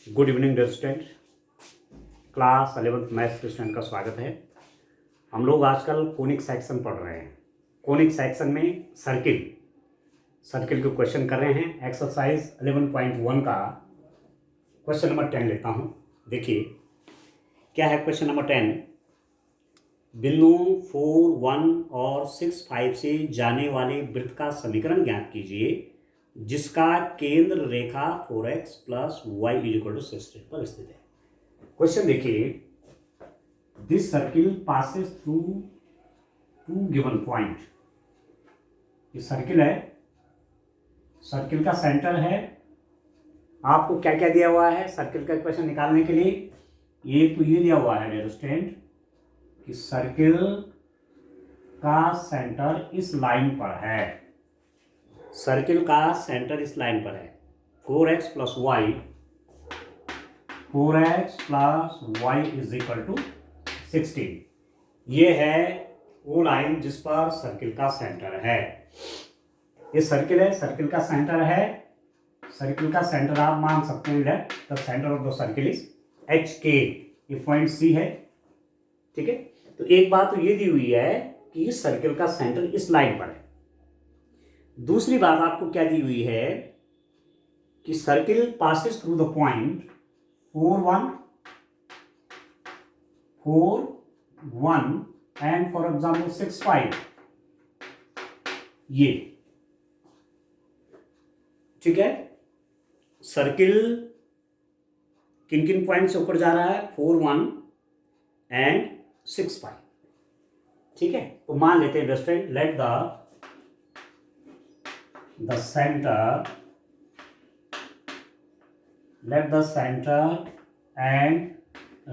Good evening dear student. Class 11th maths के student का स्वागत है। हम लोग आजकल कोनिक सेक्शन पढ़ रहे हैं। कोनिक सेक्शन में सर्किल के क्वेश्चन कर रहे हैं। एक्सरसाइज 11.1 का क्वेश्चन नंबर 10 लेता हूं। देखिए क्या है क्वेश्चन नंबर 10। बिंदु 4, 1 और 6, 5 से जाने वाले वृत्त का समीकरण ज्ञात कीजिए जिसका केंद्र रेखा 4x + y = 60 पर स्थित है। क्वेश्चन देखिए, this circle passes through 2 given point. ये सर्किल है, सर्किल का सेंटर है। आपको क्या क्या दिया हुआ है सर्किल का इक्वेशन निकालने के लिए? ये तो ये दिया हुआ है डियर स्टूडेंट कि सर्किल का सेंटर इस लाइन पर है। सर्किल का सेंटर इस लाइन पर है। 4x + y = 16। ये है वो लाइन जिस पर सर्किल का सेंटर है। ये सर्किल है, सर्किल का सेंटर है। सर्किल का सेंटर आप मान सकते हैं that the centre of the circle is HK। ये पॉइंट C है, ठीक है। तो एक बात तो ये दी हुई है कि सर्किल का सेंटर इस लाइन पर है। दूसरी बात आपको क्या दी हुई है कि circle passes through the point 4, 1 and for example 6, 5। ये ठीक है। सर्किल किन किन पॉइंट से ऊपर जा रहा है? 4, 1 एंड 6, 5, ठीक है। तो मान लेते हैं student, let the center and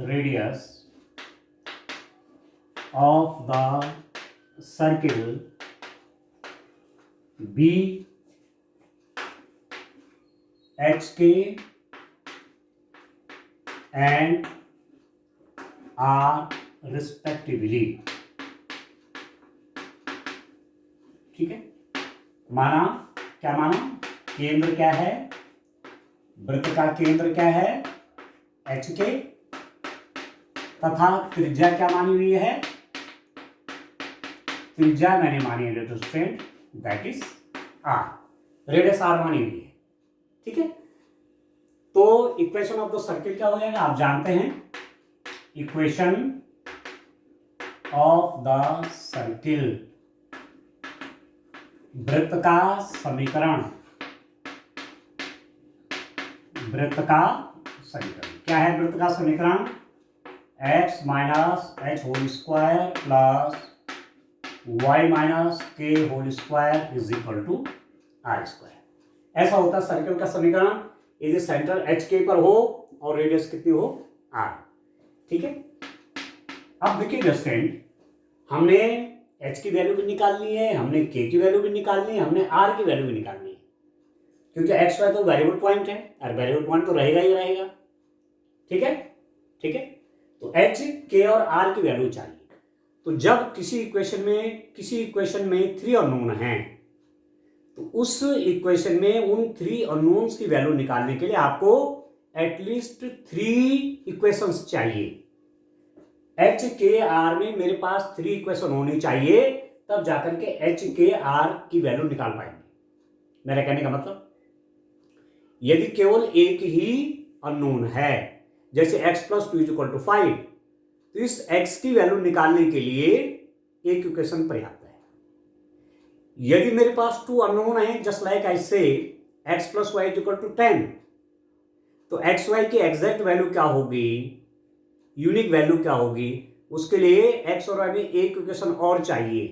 radius of the circle be HK and R respectively। ठीक है, माना क्या? माना केंद्र क्या है, वृत्त का केंद्र क्या है? HK, तथा त्रिज्या क्या मानी हुई है? त्रिज्या मैंने मानी है little student that is R। Radius R मानी हुई है, ठीक है। तो इक्वेशन ऑफ द सर्किल क्या हो जाएगा? आप जानते हैं इक्वेशन ऑफ द सर्किल, वृत्त का समीकरण। वृत्त का समीकरण क्या है? वृत्त का समीकरण x - h² + y - k² = r²। ऐसा होता है सर्किल का समीकरण यदि सेंटर HK पर हो और रेडियस कितनी हो? R, ठीक है। अब देखिए स्टूडेंट, हमने H की वैल्यू भी निकालनी है, हमने K की वैल्यू भी निकालनी है, हमने R की वैल्यू भी निकालनी है, क्योंकि x y तो वेरिएबल पॉइंट है और वेरिएबल पॉइंट तो रहेगा ही रहेगा, ठीक है। ठीक है, तो H, K और R की वैल्यू चाहिए। तो जब किसी इक्वेशन में 3 अननोन हैं तो उस इक्वेशन में उन 3 अननोन्स की वैल्यू निकालने के लिए आपको एटलीस्ट 3 इक्वेशंस चाहिए। H, K, R में मेरे पास 3 इक्वेशन होनी चाहिए, तब जाकर के H, K, R की वैल्यू निकाल पाएंगे। मेरा कहने का मतलब, यदि केवल एक ही अननोन है जैसे x + 2 = 5, तो इस x की वैल्यू निकालने के लिए एक इक्वेशन पर्याप्त है। यदि मेरे पास 2 अननोन है जस्ट लाइक आई से x + y = 10, तो x y की एग्जैक्ट वैल्यू क्या होगी, यूनिक वैल्यू क्या होगी? उसके लिए x और y में एक इक्वेशन और चाहिए,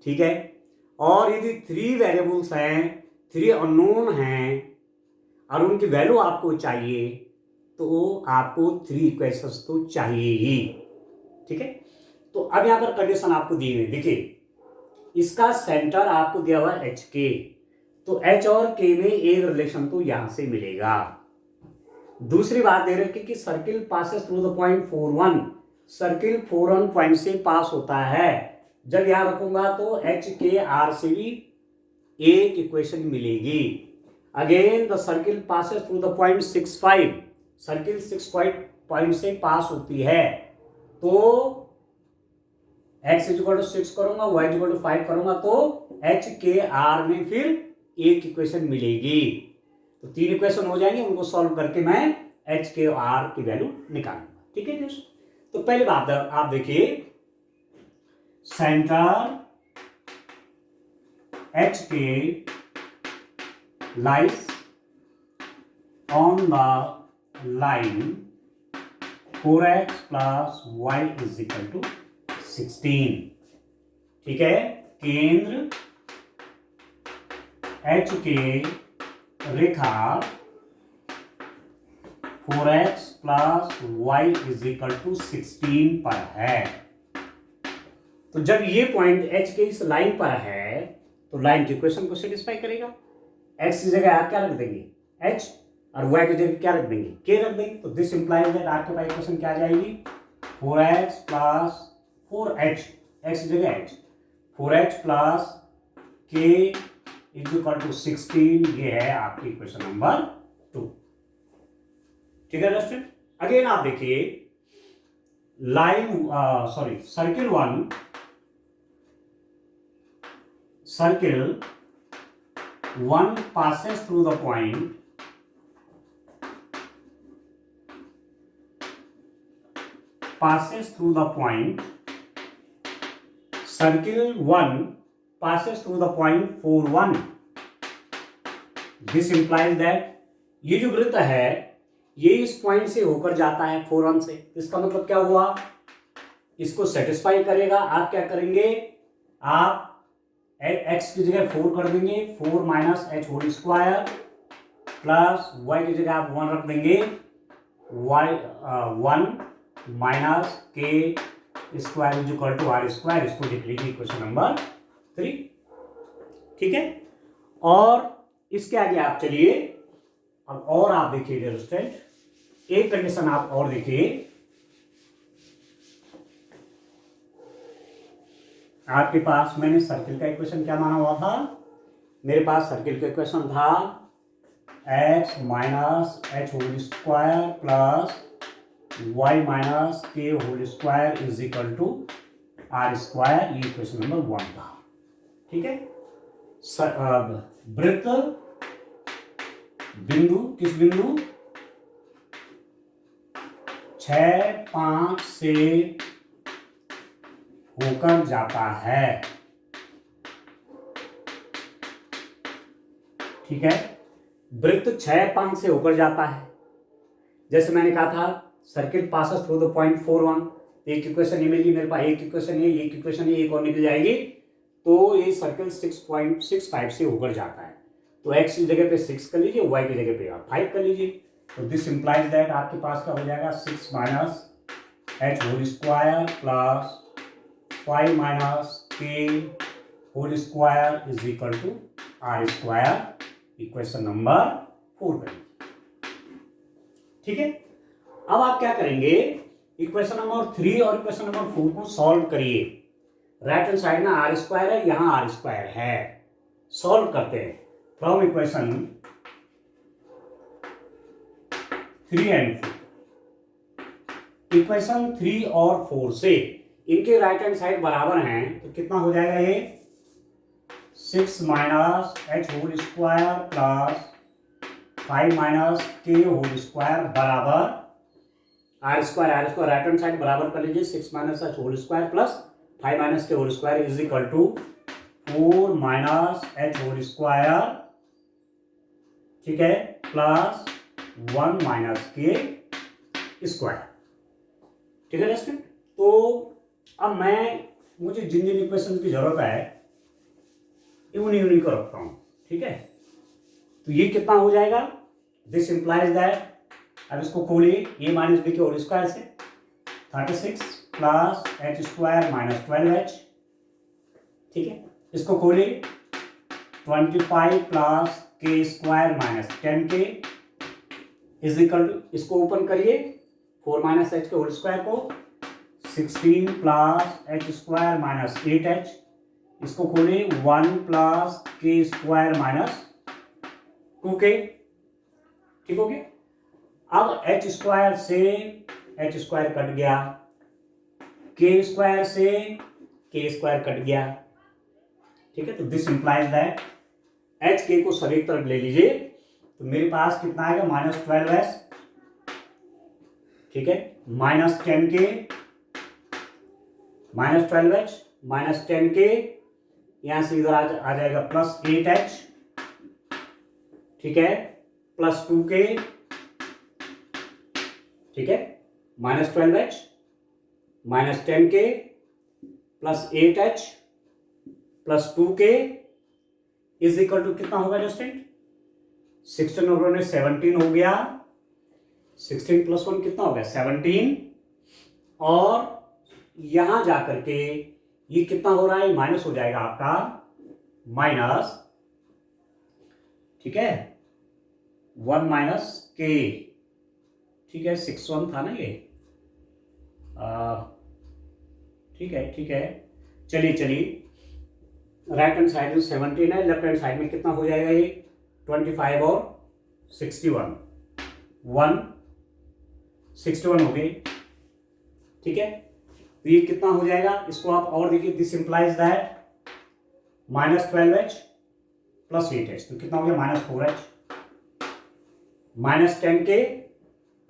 ठीक है। और यदि 3 वेरिएबल्स हैं, 3 अननोन हैं और उनकी वैल्यू आपको चाहिए, तो आपको 3 इक्वेशंस तो चाहिए ही, ठीक है। तो अब यहां पर कंडीशन आपको दी हुई, देखिए इसका सेंटर आपको दिया हुआ है HK, तो H और K में एक रिलेशन तो यहां से मिलेगा। दूसरी बात दे रहे कि circle passes through the point 4, 1। Circle 4, 1 point से पास होता है। जब यहां रखूंगा तो H, K, R से भी एक इक्वेशन मिलेगी। Again the circle passes through the point 6,5, circle 6 point से पास होती है, तो x इज इक्वल टू 6 करूंगा, y इज इक्वल टू 5 करूंगा, तो h के r में फिर एक इक्वेशन मिलेगी। तो 3 इक्वेशन हो जाएंगे, उनको सॉल्व करके मैं h के r की वैल्यू निकालूंगा। ठीक है दोस्तों, तो पहली बात आप देखिए, सेंटर h के lies on the line 4x plus y is equal to 16। ठीक है, केंद्र h के रेखा 4x plus y is equal to 16 पर है। तो जब ये पॉइंट h के इस लाइन पर है, तो लाइन की इक्वेशन को सेटिस्फाई करेगा। x की जगह आप क्या रख देंगे, h, और y की जगह क्या रख देंगे, k रख देंगे। तो दिस इंप्लाइज दैट आपके पास इक्वेशन क्या आ जाएगी, 4x प्लस 4h, x की जगह h, 4h plus k is equal to 16। ये है आपकी इक्वेशन नंबर 2। ठीक है दोस्तों, अगेन आप देखिए, circle 1, circle 1 passes through the point circle 1 passes through the point 4,1. This implies that ये जो वृत्त है ये इस पॉइंट से होकर जाता है 4,1 से। इसका मतलब क्या हुआ, इसको सेटिस्फाई करेगा। आप क्या करेंगे, आप x की जगह 4 कर देंगे, 4 minus H whole square, plus y की जगह आप 1 रख देंगे, 1 minus K square is equal to are square. इसको लिख लीजिए इक्वेशन नंबर 3। ठीक है, और इसके आगे आप चलिए, अब और आप देखिए डियर स्टूडेंट, एक कंडीशन आप और देखिए, आपके पास मैंने सर्किल का इक्वेशन क्या माना हुआ था, मेरे पास सर्किल का इक्वेशन था x minus H whole square plus y minus के whole square is equal to are square. ये इक्वेशन नंबर 1 था। ठीक है, वृत्त बिंदु, किस बिंदु, 6, 5 से होकर जाता है। ठीक है, वृत्त 6, 5 से होकर जाता है। जैसे मैंने कहा था, circle passes through the point 4,1। एक इक्वेशन ये मिली मेरे पास, एक इक्वेशन ये, एक इक्वेशन ये, एक और निकल जाएगी। तो ये सर्किल 6.65 से होकर जाता है। तो x की जगह पे 6 कर लीजिए, y की जगह पे आप 5 कर लीजिए। तो दिस इंप्लाइज दैट आपके पास क्या हो जाएगा, 6 minus H whole square plus 5 minus के whole square is equal to are square. Equation number 4 करेंगे। ठीक है, अब आप क्या करेंगे, इक्वेशन नंबर 3 और इक्वेशन नंबर 4 को सॉल्व करिए। राइट हैंड साइड में आर स्क्वायर है, यहां आर स्क्वायर है। सॉल्व करते हैं फ्रॉम इक्वेशन 3 एंड 4। इक्वेशन 3 और 4 से इनके राइट हैंड साइड बराबर हैं, तो कितना हो जाएगा ये, 6 minus H whole square plus 5 minus के होल स्क्वायर बराबर R square. R square right hand side बराबर कर लीजिए, 6 minus H whole square plus 5 minus के whole square is equal to 4 minus H whole square, ठीक है, प्लस 1 माइनस के स्क्वायर। ठीक है स्टूडेंट, तो अब मुझे जिन जिन इक्वेशन की जरूरत है उन्हीं को रखता हूं। ठीक है, तो ये कितना हो जाएगा, दिस इंप्लाइज दैट, अब इसको खोलिए, ए माइनस बी के होल स्क्वायर से 36 plus H square minus 12h। ठीक है, इसको खोलिए, 25 प्लस के square minus 10k is equal to, इसको ओपन करिए, 4 माइनस एच के होल स्क्वायर को, 16 plus H square minus 8h। इसको खोलिए, 1 प्लस के स्क्वायर माइनस 2k, ठीक हो गया। अब एच स्क्वायर से एच स्क्वायर कट गया, के स्क्वायर से के स्क्वायर कट गया, ठीक है। तो दिस इंप्लाइज दैट एच के को सभी तरफ ले लीजिए, तो मेरे पास कितना आएगा -12s, ठीक है, -10k, -12h, -10k, यहां से इधर आ जाएगा +8h, ठीक है, +2k, ठीक है, -12h, -10k, +8h, +2k is equal to कितना होगा जस्टिन? 16 और 17 हो गया, 16 + 1 कितना हो गया 17, और यहां जाकर के ये कितना हो रहा है, माइनस हो जाएगा आपका माइनस, ठीक है, 1 - k, ठीक है, 61 था ना ये, ठीक है, ठीक है, चलिए राइट हैंड साइड में 17 है, लेफ्ट हैंड साइड में कितना हो जाएगा ये 25 और 61, 161 हो गई, ठीक है। तो ये कितना हो जाएगा, इसको आप और देखिए, this implies that -12h + 8h, तो कितना हो गया -4h, -10k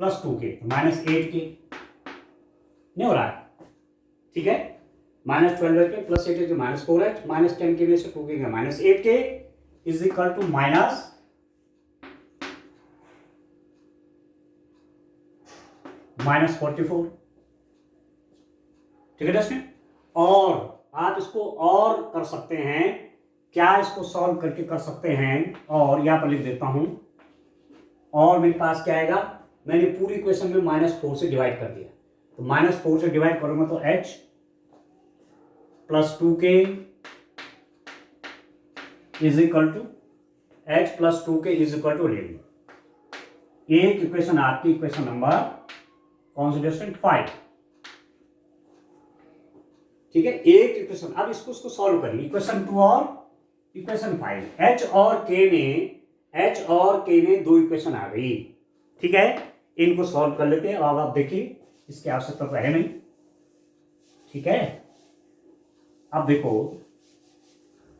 + 2k, तो -8k, नहीं हो रहा है, ठीक है, -12h + 8h -4h, -10k में से 2k का -8k इज इक्वल टू -44, ठीक है दोस्तों। और आप इसको और कर सकते हैं, क्या इसको सॉल्व करके कर सकते हैं, और यहां पर लिख देता हूं, और मेरे पास क्या आएगा, मैंने पूरी इक्वेशन में -4 से डिवाइड कर दिया, तो -4 से डिवाइड करूंगा तो h + 2k is equal to h + 2k is equal to 11। एक इक्वेशन आपकी इक्वेशन नंबर कौन सी दोस्तों 5, ठीक है, एक इक्वेशन। अब इसको सॉल्व करिए, इक्वेशन 2 और इक्वेशन 5, h और k में दो इक्वेशन आ गई, ठीक है, इनको सॉल्व कर लेते हैं। अब आप देखिए, इसकी आवश्यकता तो है नहीं, ठीक है। अब देखो,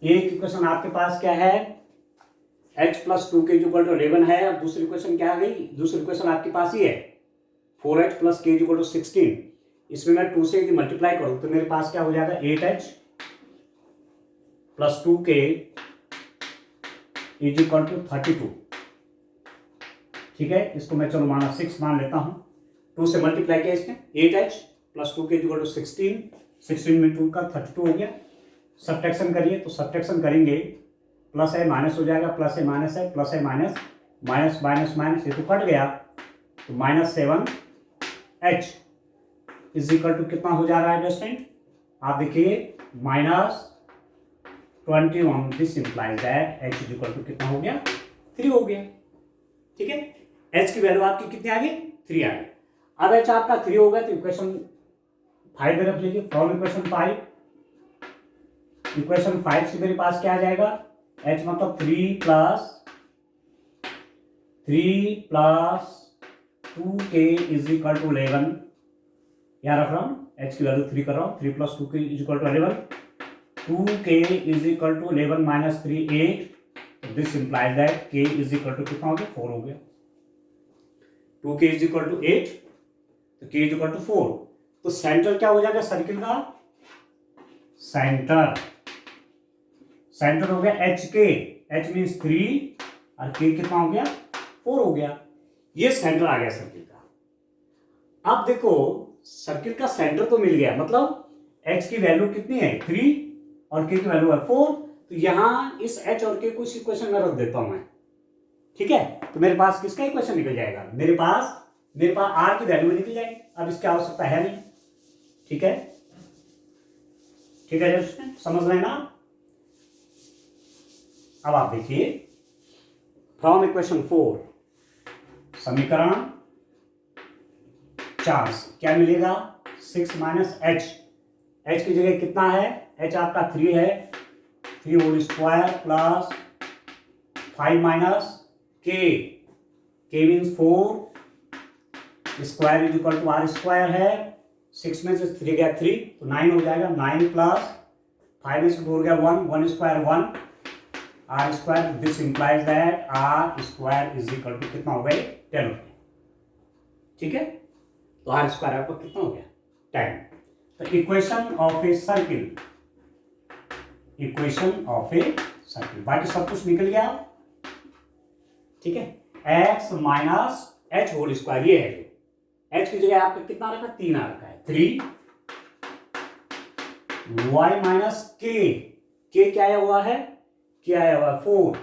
एक इक्वेशन आपके पास क्या है, h + 2k = 11 है। अब दूसरी इक्वेशन क्या आ गई, दूसरी इक्वेशन आपके पास ही है 4h + k = 16, इसमें मैं 2 से यदि मल्टीप्लाई करूं तो मेरे पास क्या हो जाएगा 8h + 2k = 32, ठीक है। इसको मैं चलो माना 6 मान लेता हूं, 2 से मल्टीप्लाई किया इसमें, 8h + 2k = 16, 16 में 2 का 32 हो गया। सब्ट्रैक्शन करिए, तो सब्ट्रैक्शन करेंगे प्लस है माइनस हो जाएगा, प्लस है माइनस है, प्लस है माइनस, माइनस माइनस माइनस, ये तो कट गया, तो -7h इज इक्वल टू कितना हो जा रहा है स्टूडेंट, आप देखिए -21, this implies that h is equal to कितना हो गया 3 हो गया, ठीक है। h की वैल्यू आपकी कितनी आ गई 3 आ गई। अब h आपका 3 हो गया तो इक्वेशन 5 में रख लीजिए, फ्रॉम इक्वेशन 5 से मेरे पास क्या आ जाएगा, h मतलब 3 + 2k इज इक्वल टू 11, यहाँ रख रहा हूँ, h की वैल्यू 3 कर रहा हूँ, 3 + 2k is equal to 11, 2k is equal to 11 - 3 8, this implies that k is equal to कितना हो गया 4 हो गया, 2k इज इक्वल टू 8, तो k इज इक्वल टू 4, तो सेंटर क्या हो जाएगा सर्किल का, सेंटर हो गया HK, H मीन्स 3 और K कितना हो गया 4 हो गया, ये सेंटर आ गया सर्किल का। अब देखो सर्किल का सेंटर तो मिल गया, मतलब H की वैल्यू कितनी है 3 और K की वैल्यू है 4, तो यहां इस H और K को इस इक्वेशन में रख देता हूं मैं, ठीक है। तो मेरे पास किसका इक्वेशन निकल जाएगा, मेरे पास R की वैल्यू निकल जाएगी। अब इसकी आवश्यकता है नहीं, ठीक है, ठीक है, समझ रहे हैं ना। अब आप देखिए, फ्रॉम इक्वेशन 4 समीकरण 4 क्या मिलेगा 6 - h, h की जगह कितना है, h आपका 3 है, 3 whole square plus 5 - K means 4 square is equal to are square है। 6 में से 3 गया 3 तो 9 हो जाएगा। 9 प्लस 5 में से 4 गया 1 square 1 R square. This implies that are square is equal to कितना हो गया 10 हो गया। ठीक है, तो आर स्क्वायर आपको कितना हो गया 10। तो equation of a circle, equation of a circle, बाकी सब कुछ निकल गया। ठीक है, x minus H whole square, ये है जो एच की जगह आपने कितना रखा 3 आ रखा है 3 वाई माइनस के क्या आया हुआ है 4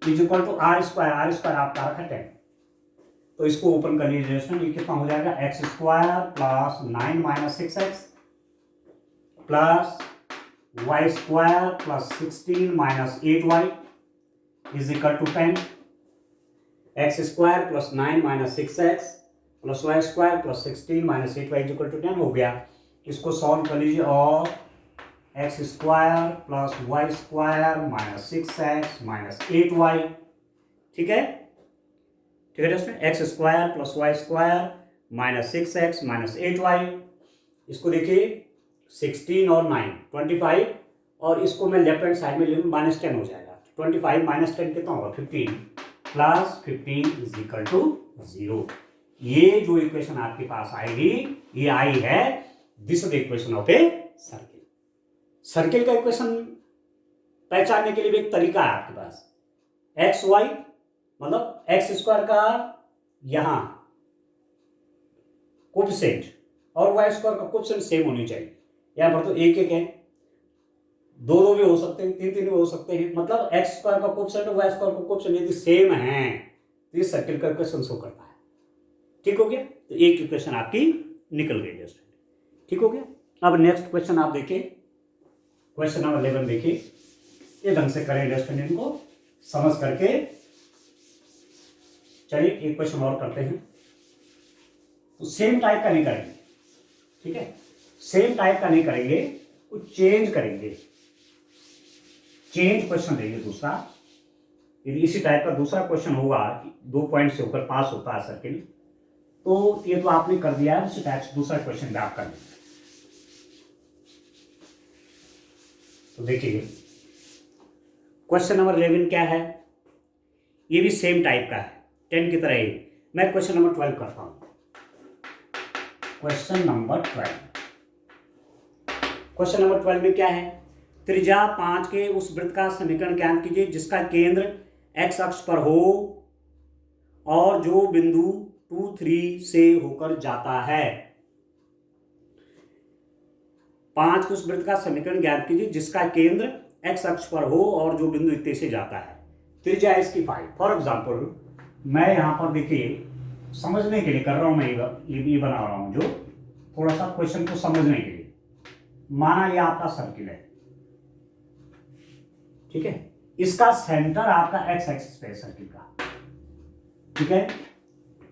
is equal to are square आपका रखा 10। तो इसको ओपन कर लीजिए, ये कितना हो जाएगा x square plus 9 minus 6x plus y square plus 16 minus 8y is equal to 10। X square plus 9 minus 6x plus y square plus 16 minus 8y is equal to 10 हो गया। इसको सॉल्व कर लीजिए और x square plus y square minus 6x minus 8y। ठीक है, ठीक है दोस्तों, x square plus y square minus 6x minus 8y। इसको देखिए 16 और 9 25 और इसको मैं लेफ्ट हैंड साइड में ले लूँ -10 हो जाएगा। 25 माइनस 10 कितना होगा 15 प्लस 15 इज इक्वल टू 0। ये जो इक्वेशन आपके पास आएगी ये आई है this is equation of a circle. Circle का इक्वेशन पहचानने के लिए भी एक तरीका है आपके पास। एक्स वाई मतलब एक्स स्क्वायर का यहां कोएफिशिएंट और वाई स्क्वायर का कोएफिशिएंट सेम होनी चाहिए। यहां पर तो एक एक है, दो भी हो सकते हैं, तीन भी हो सकते हैं। मतलब एक्स स्क्वायर का कोएफिशिएंट और वाई स्क्वायर का कोएफिशिएंट यदि सेम है तो ये सर्किल का इक्वेशन शो करता है। ठीक हो गया, तो एक इक्वेशन आपकी निकल गई जस्ट। ठीक हो गया। अब नेक्स्ट क्वेश्चन आप देखिए, क्वेश्चन नंबर 11 देखिए। ये ढंग से करें अंडरस्टैंडिंग को समझ करके। चलिए एक क्वेश्चन और करते हैं। तो सेम टाइप का नहीं करेंगे, ठीक है, सेम टाइप का नहीं करेंगे, कुछ चेंज करेंगे। चेंज क्वेश्चन देंगे दूसरा। यदि इसी टाइप का दूसरा क्वेश्चन होगा कि 2 पॉइंट से होकर पास होता है सर्किल, तो ये तो आपने कर दिया है, उसी टाइप से दूसरा क्वेश्चन भी आप कर लेंगे। तो देखिए क्वेश्चन नंबर 11 क्या है, ये भी सेम टाइप का है 10 की तरह ही। मैं क्वेश्चन नंबर 12 करता हूं। क्वेश्चन नंबर 12, क्वेश्चन नंबर 12 में क्या है, त्रिज्या 5 के उस वृत्त का समीकरण ज्ञात कीजिए जिसका केंद्र एक्स अक्ष पर हो और जो बिंदु 2 3 से होकर जाता है। 5 के उस वृत्त का समीकरण ज्ञात कीजिए जिसका केंद्र एक्स अक्ष पर हो और जो बिंदु इतने से जाता है। त्रिज्या इसकी 5। फॉर एग्जाम्पल मैं यहां पर देखिए समझने के लिए कर रहा हूं, मैं ये बना रहा हूं जो थोड़ा सा क्वेश्चन को समझने के लिए। माना ये आपका सर्किल है, ठीक है, इसका सेंटर आपका एक्स एक्सिस पे है सर्किल का, ठीक है,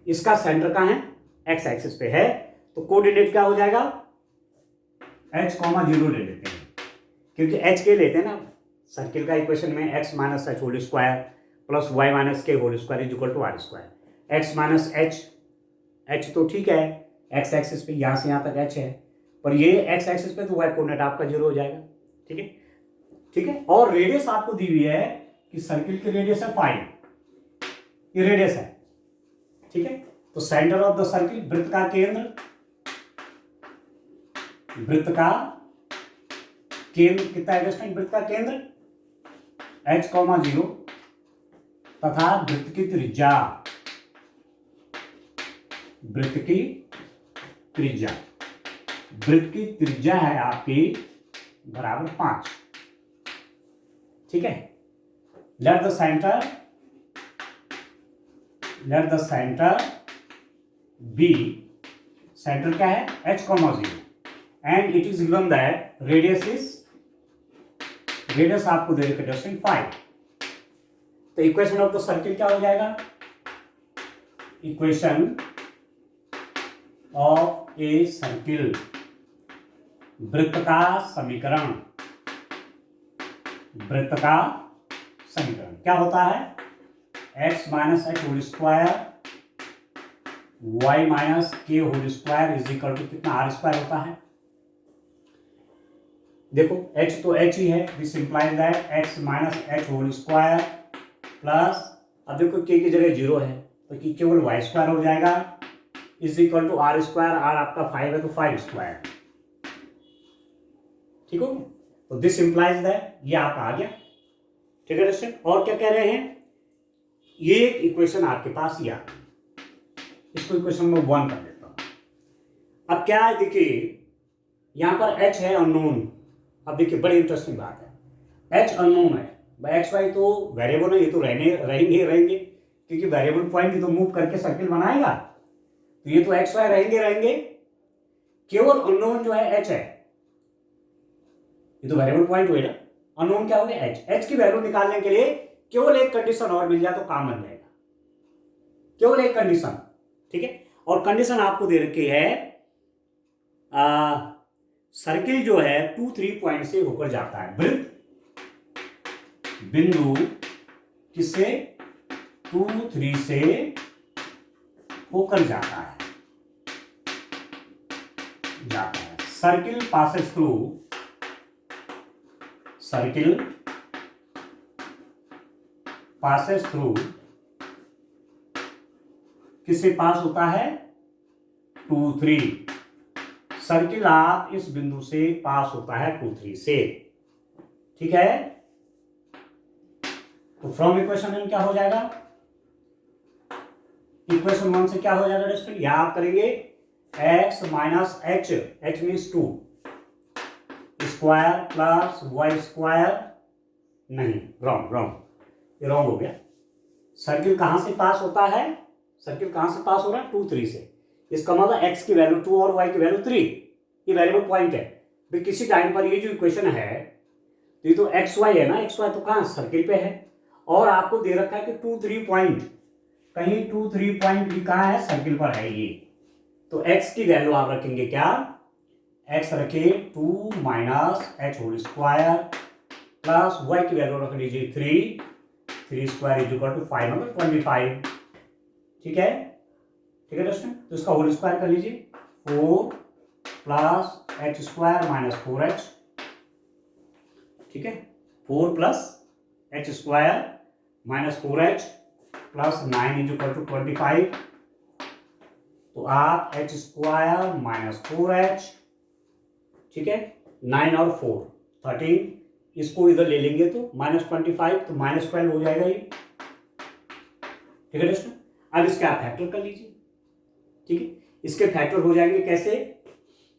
इसका सेंटर कहां है एक्स एक्सिस पे है। तो कोऑर्डिनेट क्या हो जाएगा h,0 ले लेते हैं, क्योंकि h के लेते हैं ना सर्किल का इक्वेशन में, x minus H whole square plus Y minus के whole square is equal to are square. X minus H तो ठीक है एक्स एक्सिस पे, यहां से यहां तक h है, पर ये एक्स एक्सिस पे तो वाई कोऑर्डिनेट आपका 0 हो जाएगा। ठीक है, ठीक है। और रेडियस आपको दी हुई है कि सर्किल की रेडियस है 5, ये रेडियस है, ठीक है। तो सेंटर ऑफ द सर्किल, वृत्त का केंद्र, वृत्त का केंद्र कितना है दोस्तों, वृत्त का केंद्र h,0 तथा वृत्त की त्रिज्या, वृत्त की त्रिज्या, वृत्त की त्रिज्या है आपकी बराबर 5, ठीक है। Let the centre b, centre क्या है h,0 and it is given that radius आपको दे रखे 5। तो इक्वेशन ऑफ द सर्किल क्या हो जाएगा, इक्वेशन ऑफ ए सर्किल, वृत्त का समीकरण, वृत्त का समीकरण क्या होता है x minus H whole square Y minus के whole square is equal to कितना आर स्क्वायर होता है। देखो h तो h ही है, this implies that x minus H whole square plus, अब देखो k की जगह 0 है तो कि केवल y स्क्वायर हो जाएगा is equal to are square, r आपका 5 है तो 5 स्क्वायर, ठीक हो। तो दिस इंप्लाइज दैट ये आपका आ गया, ठीक है दोस्तों। और क्या कह रहे हैं, ये एक इक्वेशन आपके पास ये आ गई, इसको इक्वेशन में 1 कर देता हूं। अब क्या है देखिए, यहां पर h है अननोन। अब देखिए बड़ी इंटरेस्टिंग बात है, h अननोन है, एक्स वाई तो वेरिएबल है, ये तो रहेंगे क्योंकि वेरिएबल पॉइंट ही तो मूव करके सर्किल बनाएगा, तो ये तो एक्स वाई रहेंगे। केवल अननोन जो है h है, ये तो वेरिएबल पॉइंट हुए ना, अननोन क्या हो गया h की वैल्यू निकालने के लिए केवल एक कंडीशन और मिल जाए तो काम बन जाएगा, केवल एक कंडीशन, ठीक है। और कंडीशन आपको दे रखी है, सर्किल जो है 2-3 पॉइंट से होकर जाता है, वृत्त बिंदु किससे 2-3 से होकर जाता है circle passes through, circle passes through किससे पास होता है 2-3, सर्किल आप इस बिंदु से पास होता है 2-3 से, ठीक है। तो फ्रॉम इक्वेशन 1 क्या हो जाएगा, इक्वेशन 1 से क्या हो जाएगा दोस्तों, यहां आप करेंगे x minus h, h means 2 square plus y square, नहीं रॉन्ग, ये रॉन्ग हो गया। सर्किल कहां से पास होता है, सर्किल कहां से पास हो रहा है 2-3 से, इसका मतलब x की वैल्यू 2 और y की वैल्यू 3, ये वेरिएबल पॉइंट है भाई। किसी टाइम पर ये जो इक्वेशन है तो ये तो एक्स वाई है ना, एक्स वाई तो कहां सर्किल पे है, और आपको दे रखा है कि 2-3 पॉइंट, कहीं 2-3 पॉइंट भी कहां है सर्किल पर है ये, तो x की वैल्यू आप रखेंगे क्या, x रखे 2 minus H whole square plus y की वैल्यू रख लीजिए 3 स्क्वायर इज इक्वल टू 5 मतलब 25, ठीक है दोस्तों। तो इसका होल स्क्वायर कर लीजिए 4 plus H square minus 4h, ठीक है, 4 plus H square minus 4h plus 9 is equal to 25, तो आप एच स्क्वायर माइनस 4h, ठीक है, 9 और 4 13, इसको इधर ले लेंगे तो माइनस 25 तो माइनस 12 हो जाएगा ये, ठीक है दोस्तों। अब इसके आप फैक्टर कर लीजिए, ठीक है, इसके फैक्टर हो जाएंगे कैसे,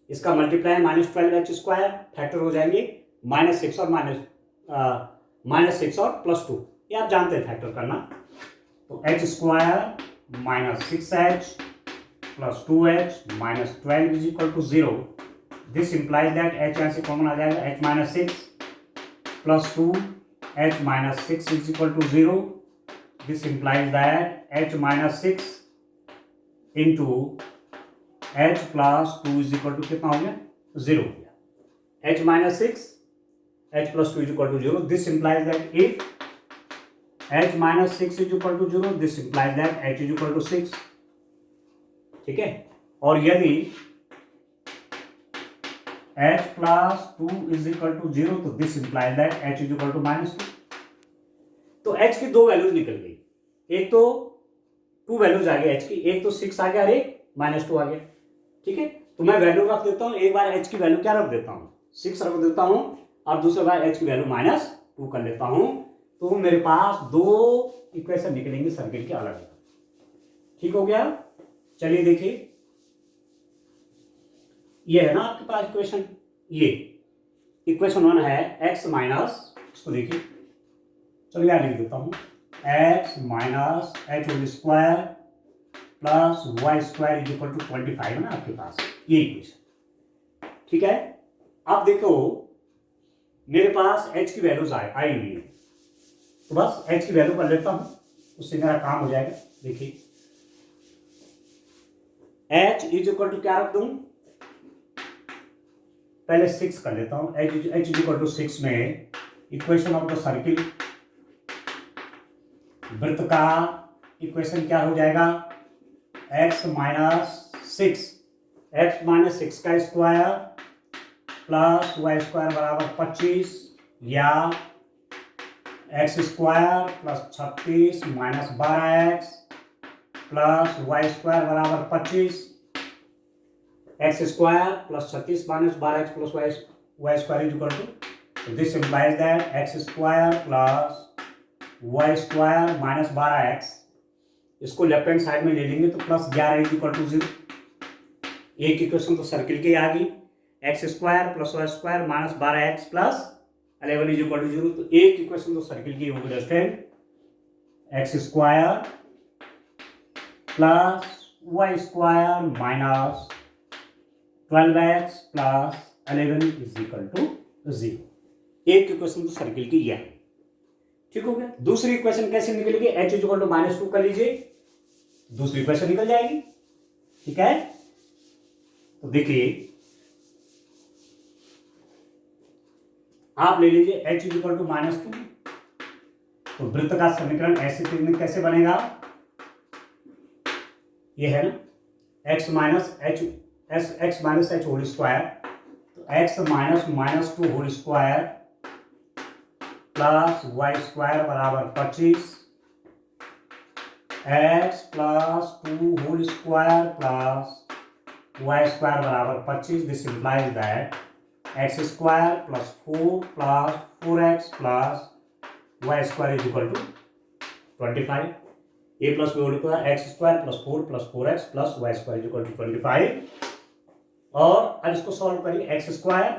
इसका multiply minus 12h square, factor हो जाएंगे -6 और -6 और +2, ये आप जानते हैं फैक्टर करना, तो h square minus 6h plus 2h minus 12 is equal to 0, this implies that h यहाँ से कॉमन आ जाएगा, h minus 6 plus 2 h minus 6 is equal to 0, this implies that h minus 6 into h plus 2 is equal to कितना हो गया 0 हो गया, h minus 6 h plus 2 is equal to 0, this implies that if h minus 6 is equal to 0, this implies that h is equal to 6, ठीक है। और यदि h plus 2 is equal to 0, तो this implies that h is equal to -2, तो h की दो values निकल गई, एक तो 2 वैल्यूज आ गई h की, एक तो 6 आ गया और एक -2 आ गया, ठीक है। तो मैं वैल्यू रख देता हूं, एक बार h की वैल्यू क्या रख देता हूं 6 रख देता हूं, और दूसरी बार h की वैल्यू -2 कर लेता हूं, तो मेरे पास दो इक्वेशन निकलेंगे सर्किट के अलग, ठीक हो गया। चलिए देखिए, ये है ना आपके पास इक्वेशन, ये इक्वेशन 1 है x माइनस, इसको देखिए, चलो यहां लिख देता हूं x minus H whole square plus y square is equal to 25 है ना आपके पास, ये इक्वेशन, ठीक है। अब देखो मेरे पास h की वैल्यूज आई हुई है, तो बस h की वैल्यू कर लेता हूं, उससे मेरा काम हो जाएगा। देखिए h इज इक्वल टू क्या रख दूं, पहले 6 कर लेता हूं, h इज इक्वल टू 6 में इक्वेशन ऑफ द सर्किल वृत्त का इक्वेशन क्या हो जाएगा, x माइनस सिक्स का स्क्वायर प्लस वाई स्क्वायर बराबर 25 या x square plus 36 minus 12x plus y square बराबर 25, x square plus 36 minus 12x plus y square is equal to, this implies that x square plus y square minus 12x, इसको left hand side में ले लेंगे तो plus 11 is equal to 0। एक equation तो circle की आ गई, x square plus y square minus 12x plus 11 is equal to 0। तो एक इक्वेशन तो सर्किल की होगी student, x square plus y square minus 12x plus 11 is equal to 0। एक इक्वेशन तो सर्किल की यह, ठीक हो गया। दूसरी इक्वेशन कैसे निकलेगी, h इज इक्वल टू -2 कर लीजिए, दूसरी इक्वेशन निकल जाएगी, ठीक है। तो देखिए आप ले लीजिए h इज इक्वल टू -2, तो वृत्त का समीकरण ऐसे कैसे बनेगा, ये है ना x minus H whole square, तो x minus -2 whole square plus y square बराबर 25, x plus 2 whole square plus y square बराबर 25, this implies that x square plus 4 plus 4x plus y square is equal to 25, a plus b whole square x square plus 4 plus 4x plus y square is equal to 25। और अब इसको solve करिए, x square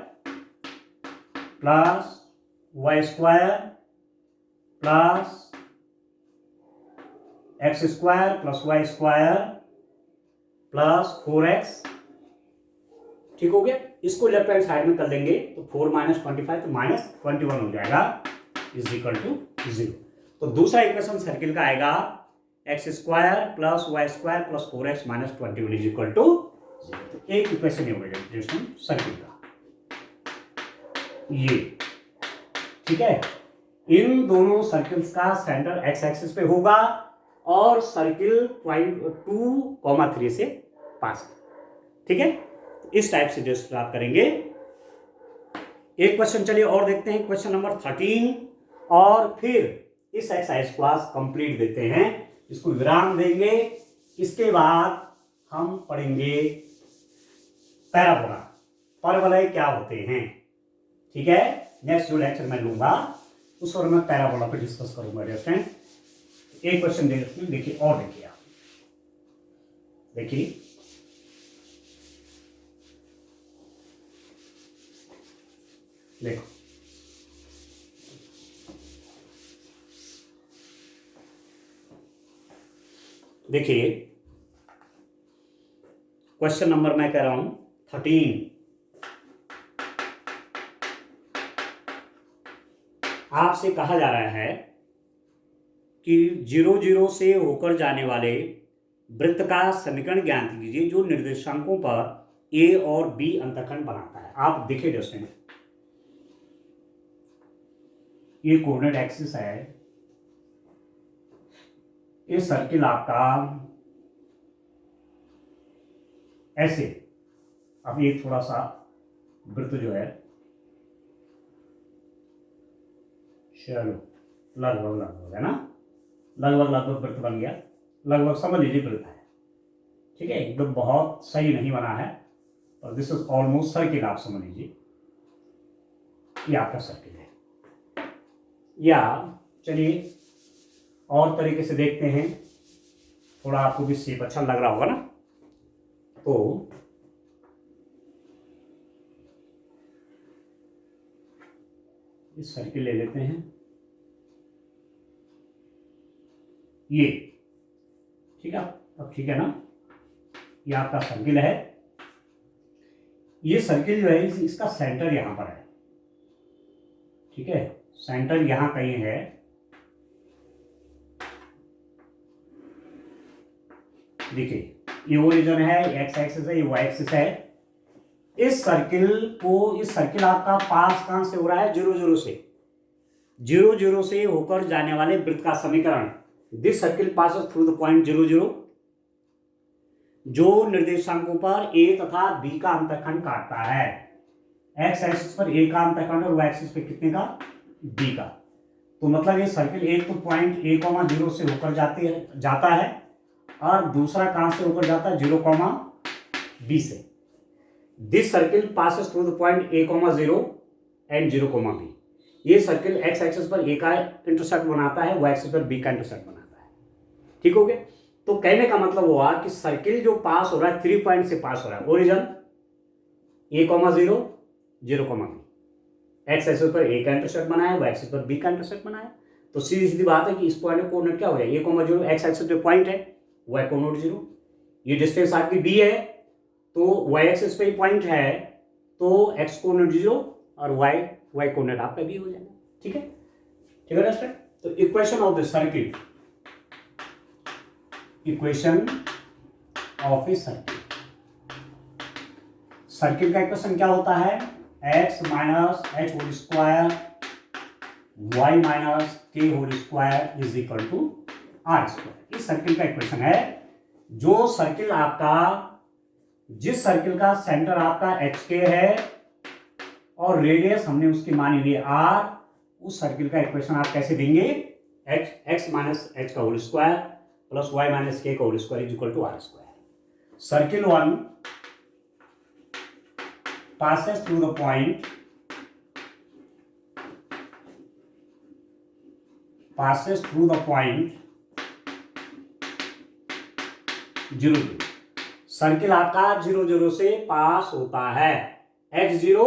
plus y square plus x square plus y square plus 4x, ठीक हो गया। इसको left hand side में कर देंगे तो 4 माइनस 25 तो माइनस 21 हो जाएगा इज इक्वल टू 0। तो दूसरा इक्वेशन सर्किल का आएगा x square plus y square plus 4x minus 21 is equal to 0। एक इक्वेशन ही होगा सर्किल का ये, ठीक है। इन दोनों सर्किल्स का सेंटर एक्स एक्सिस पे होगा और सर्किल पॉइंट 2,3 से पास, ठीक है। इस टाइप से जस्ट आप करेंगे। एक क्वेश्चन चलिए और देखते हैं, क्वेश्चन नंबर 13, और फिर इस एक्सरसाइज क्लास कंप्लीट देते हैं, इसको विराम देंगे। इसके बाद हम पढ़ेंगे पैराबोला, परवलय क्या होते हैं, ठीक है। नेक्स्ट जो लेक्चर मैं लूंगा उस और मैं पैराबोला पे डिस्कस करूंगा डियर फ्रेंड। एक क्वेश्चन देखिए और देखिए आप, देखिए देखो, देखिए क्वेश्चन नंबर मैं कह रहा हूं 13। आपसे कहा जा रहा है कि 0,0 से होकर जाने वाले वृत्त का समीकरण ज्ञात कीजिए जो निर्देशांकों पर ए और बी अंतःखंड बनाता है। आप देखिए दोस्तों, ये कोऑर्डिनेट एक्सिस है, ये सर्किल आपका ऐसे, अब ये थोड़ा सा वृत्त जो है, चलो लगभग है ना, लगभग वृत्त बन गया, लगभग समझ लीजिए वृत्त है, ठीक है। एकदम बहुत सही नहीं बना है और दिस इज ऑलमोस्ट सर्किल, आप समझ लीजिए ये आपका सर्किल है। या चलिए और तरीके से देखते हैं, थोड़ा आपको भी शेप अच्छा लग रहा होगा ना, तो इस सर्किल ले लेते हैं, ये ठीक है। अब ठीक है ना, ये आपका सर्किल है, ये सर्किल जो है इसका सेंटर यहां पर है, ठीक है। सेंटर यहां कहीं है, देखिए ये ओरिजिन है, एक्स एक्सिस है, ये वाई एक्सिस है। इस सर्किल आपका पास कहां से हो रहा है, 0,0 से, 0,0 से होकर जाने वाले वृत्त का समीकरण this circle passes through the point 0 0, जो निर्देशांकों पर ए तथा बी का अंतःखंड काटता है। एक्स एक्सिस पर ए का अंतःखंड और वाई एक्सिस पे कितने का, बी का। तो मतलब ये सर्किल एक तो पॉइंट ए कॉमा 0 से होकर जाता है और दूसरा कहां से होकर जाता है, 0 कॉमा बी से। This circle passes through the point a comma 0 and 0 comma b. ये सर्किल एक्स एक्सिस पर ए का इंटरसेक्ट बनाता है, वाई एक्सिस पर बी का इंटरसेक्ट बनाता है। ठीक हो गया। तो कहने का मतलब हुआ कि सर्किल जो पास हो रहा है 3 पॉइंट से पास हो रहा है, origin A comma 0 0 comma B. X axis पर ए का इंटरसेक्ट बनाया, वाई एक्सिस पर बी का इंटरसेक्ट बनाया। तो सीधी सीधी बात है कि इस पॉइंट का कोऑर्डिनेट क्या हो गया, ए कॉमा 0, एक्स एक्सिस पे पॉइंट है, वाई कोऑर्डिनेट 0। ये डिस्टेंस आपकी बी है, तो वाई एक्सिस पे पॉइंट है, तो एक्स कोऑर्डिनेट 0 और वाई कोऑर्डिनेट आपका बी हो जाएगा। ठीक है, ठीक है दोस्तों। तो equation of the circle, equation of a circle, circle का इक्वेशन क्या होता है, x minus H whole square Y minus के whole square is equal to are square. इस सर्किल का इक्वेशन है। जो सर्किल आपका, जिस सर्किल का सेंटर आपका एच के है और रेडियस हमने उसकी मानी हुई है आर, उस सर्किल का इक्वेशन आप कैसे देंगे, एक्स माइनस एच का whole square plus Y minus k का whole square is equal to are square. Circle 1 passes through the point 0 0। Circle आपका 0 0 से पास होता है, x 0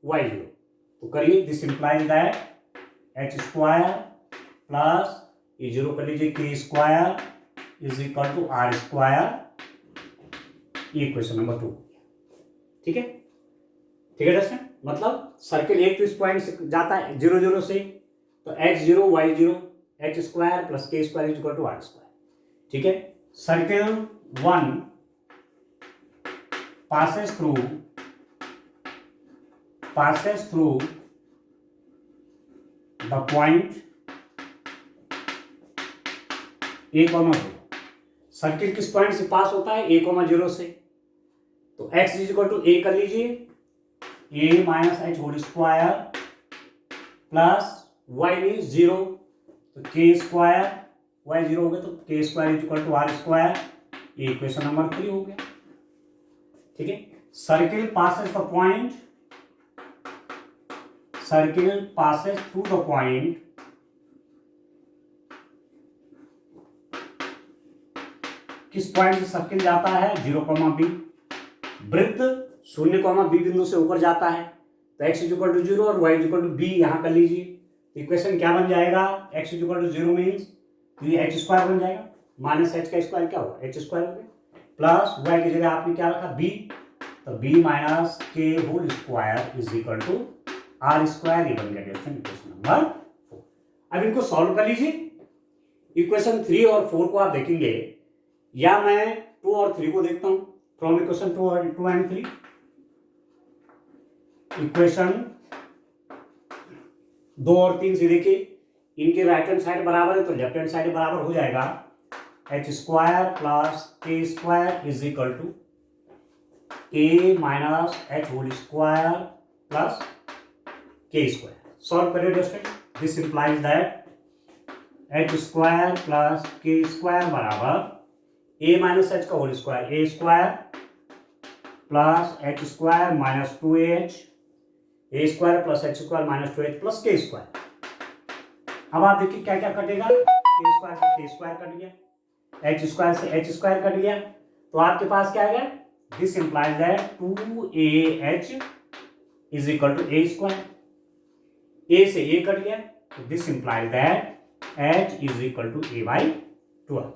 y 0। तो करिए, this implies that H square plus ये 0 कर लीजिए k square is equal to are square. ये क्वेश्चन नंबर 2। ठीक है, ठीक है दोस्तों। मतलब सर्किल एक तो इस पॉइंट से जाता है 0 0 से, तो x 0 y 0 H square plus के square is equal to are square. ठीक है, circle 1 passes through the point a comma 0। सर्किल किस पॉइंट से पास होता है, a कॉमा 0 से। तो x is equal to a कर लीजिए, a minus H whole square plus y means 0, तो k स्क्वायर, y 0 हो गया तो k square is equal to are square. ये इक्वेशन नंबर 3 हो गया। ठीक है, circle passes the point, circle passes through the point किस पॉइंट से सर्किल जाता है, 0 कॉमा बी। वृत्त 0 कॉमा बी बिंदु से होकर जाता है, तो x इज इक्वल टू 0 और y is equal to b यहां कर लीजिए। तो इक्वेशन क्या बन जाएगा, x is equal to 0 means तो ये एच स्क्वायर बन जाएगा, माइनस एच का स्क्वायर क्या होगा, एच स्क्वायर हो गया, प्लस y की जगह आपने क्या रखा, b, तो b माइनस के whole square is equal to are square. ये बन गया इक्वेशन नंबर 4। अब इनको सॉल्व कर लीजिए। इक्वेशन 3 और 4 को आप देखेंगे, या मैं 2 और 3 को देखता हूं फ्रॉम इक्वेशन 2 एंड 3। इक्वेशन 2 और 3 से देखिए, इनके राइट हैंड साइड बराबर है तो लेफ्ट हैंड साइड बराबर हो जाएगा, एच स्क्वायर प्लस के square is equal to A minus H whole square plus के स्क्वायर। सॉल्व करिए दोस्तों, this implies that H square plus के स्क्वायर बराबर ए माइनस एच का whole square, A square plus H square minus 2h, A square plus H square minus 2h plus के square. अब आप देखिए क्या क्या कटेगा, के स्क्वायर से के स्क्वायर कट गया, एच स्क्वायर से एच स्क्वायर कट गया, तो आपके पास क्या आएगा, this implies that 2ah is equal to A square. A से ए कट गया, तो this implies that h is equal to a by 2 आ गया।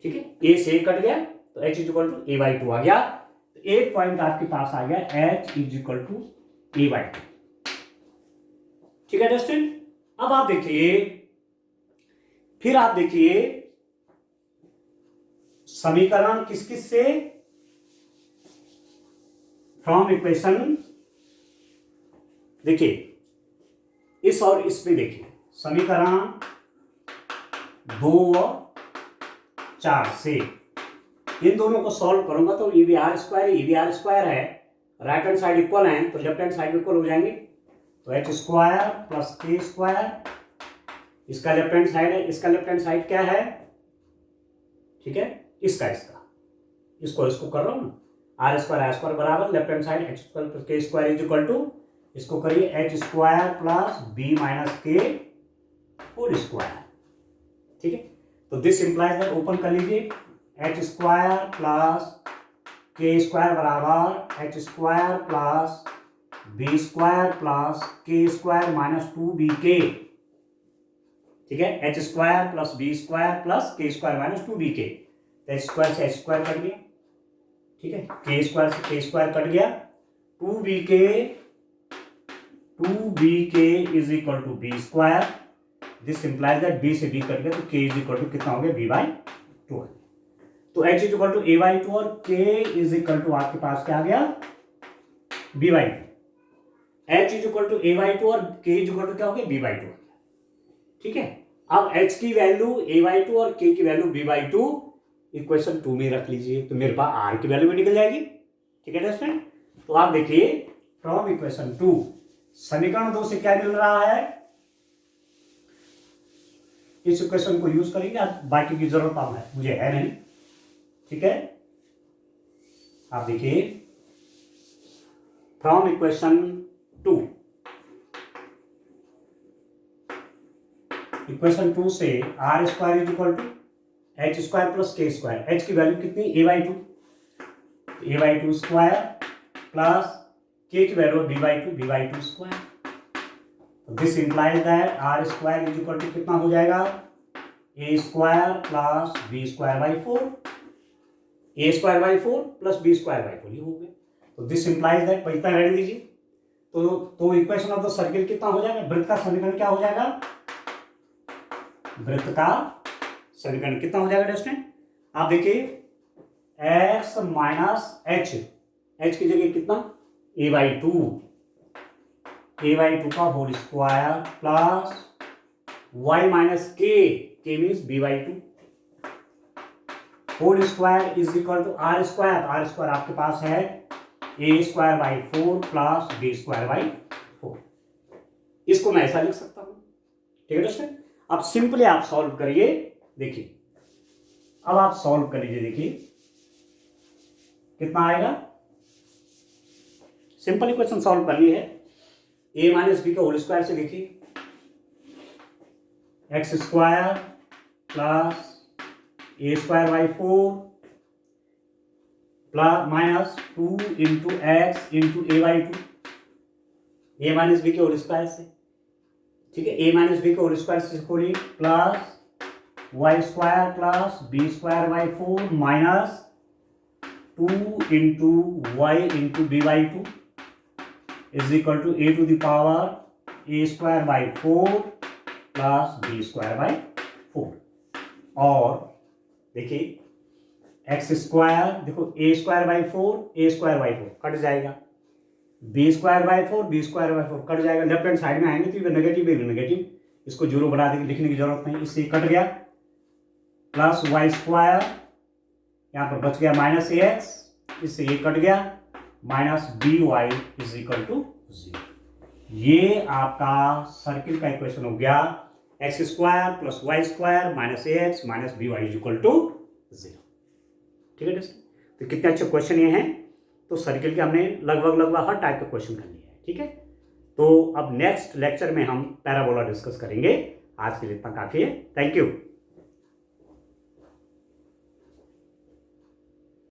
ठीक है, ए से ए कट गया तो h is equal to a by 2 आ गया। तो एक पॉइंट आपके पास आ गया h is equal to a by 2। ठीक है दोस्तों, अब आप देखिए, फिर आप देखिए समीकरण किस किस से, फ्रॉम इक्वेशन, देखिए इस और इस पे देखिए, समीकरण 2 और 4 से इन दोनों को सॉल्व करूंगा तो ये भी आर स्क्वायर है, राइट हैंड साइड इक्वल है तो लेफ्ट हैंड साइड इक्वल हो जाएंगे। तो एच स्क्वायर प्लस के स्क्वायर, इसका लेफ्ट हैंड साइड है, इसका लेफ्ट हैंड साइड क्या है, ठीक है, इसको कर रहा हूं ना, आर स्क्वायर बराबर left hand side H square plus के स्क्वायर इज इक्वल टू, इसको करिए H square plus B minus के होल स्क्वायर, ठीक है। तो दिस इंप्लाइज दैट, ओपन कर लीजिए, एच स्क्वायर प्लस के स्क्वायर बराबर H square plus B square plus के स्क्वायर माइनस 2bk, ठीक है, H square plus B square plus के square minus 2bk। H square से एच स्क्वायर कट गया, ठीक है, के स्क्वायर से के स्क्वायर कट गया, 2bk is equal to b square, this implies that b से बी कट गया तो के इज इक्वल टू कितना हो गया, b/2। तो h is equal to a/2 और k इज इक्वल टू आपके पास क्या आ गया, b/2। h is equal to a/2 और k इज इक्वल टू क्या हो गया, b/2, ठीक है। अब h की वैल्यू a/2 और k की वैल्यू b/2 इक्वेशन 2 में रख लीजिए तो मेरे पास r की वैल्यू भी निकल जाएगी, ठीक है स्टूडेंट। तो आप देखिए फ्रॉम इक्वेशन 2 समीकरण 2 से क्या मिल रहा है, इस इक्वेशन को यूज करेंगे, बाकी की जरूरत मुझे है नहीं, ठीक है। आप देखिए फ्रॉम इक्वेशन 2, इक्वेशन 2 से r square is equal to h square plus के स्क्वायर, एच की वैल्यू कितनी, a/2 स्क्वायर प्लस के की value b/2 square. This implies that are square is equal to कितना हो जाएगा, a square plus b square by 4, a square by 4 plus b square by 4, ये हो गया। तो दिस इंप्लाइज दैट, इतना रहने दीजिए, तो इक्वेशन ऑफ द सर्किल कितना हो जाएगा, वृत्त का समीकरण क्या हो जाएगा, वृत्त का समीकरण कितना हो जाएगा स्टूडेंट, आप देखिए x माइनस h की जगह कितना, a/2 का whole square plus y minus k means b/2 whole square is equal to are square आपके पास है a square by 4 plus b square by 4, इसको मैं ऐसा लिख सकता हूं, ठीक है दोस्तों। अब सिंपली आप सॉल्व करिए, देखिए अब आप सॉल्व कर लीजिए, देखिए कितना आएगा, सिंपल इक्वेशन सॉल्व करनी है, a माइनस बी का होल स्क्वायर से देखिए x square plus a square by 4 plus minus 2 into x into a/2, a minus b के होल स्क्वायर से, ठीक है, a माइनस बी के होल स्क्वायर से खोलिए plus y square plus B square by 4 minus 2 into y into b/2 is equal to a to the power a square by 4 plus B square by 4। और देखिए x square, देखो a square by 4 cut जाएगा, B square by 4 cut जाएगा, left hand side में आएंगे तो ये negative, इसको जीरो बना देंगे, लिखने की जरूरत नहीं, इससे कट गया, प्लस वाई स्क्वायर यहाँ पर बच गया माइनस ax, इससे ये कट गया, minus by is equal to 0। ये आपका सर्किल का इक्वेशन हो गया, x square plus y square minus ax minus by is equal to 0, ठीक है दोस्तों। तो कितने अच्छे क्वेश्चन ये हैं, तो सर्किल के हमने लगभग हर टाइप का क्वेश्चन कर लिया है, ठीक है। तो अब नेक्स्ट लेक्चर में हम पैराबोला डिस्कस करेंगे, आज के लिए इतना काफ़ी है, थैंक यू।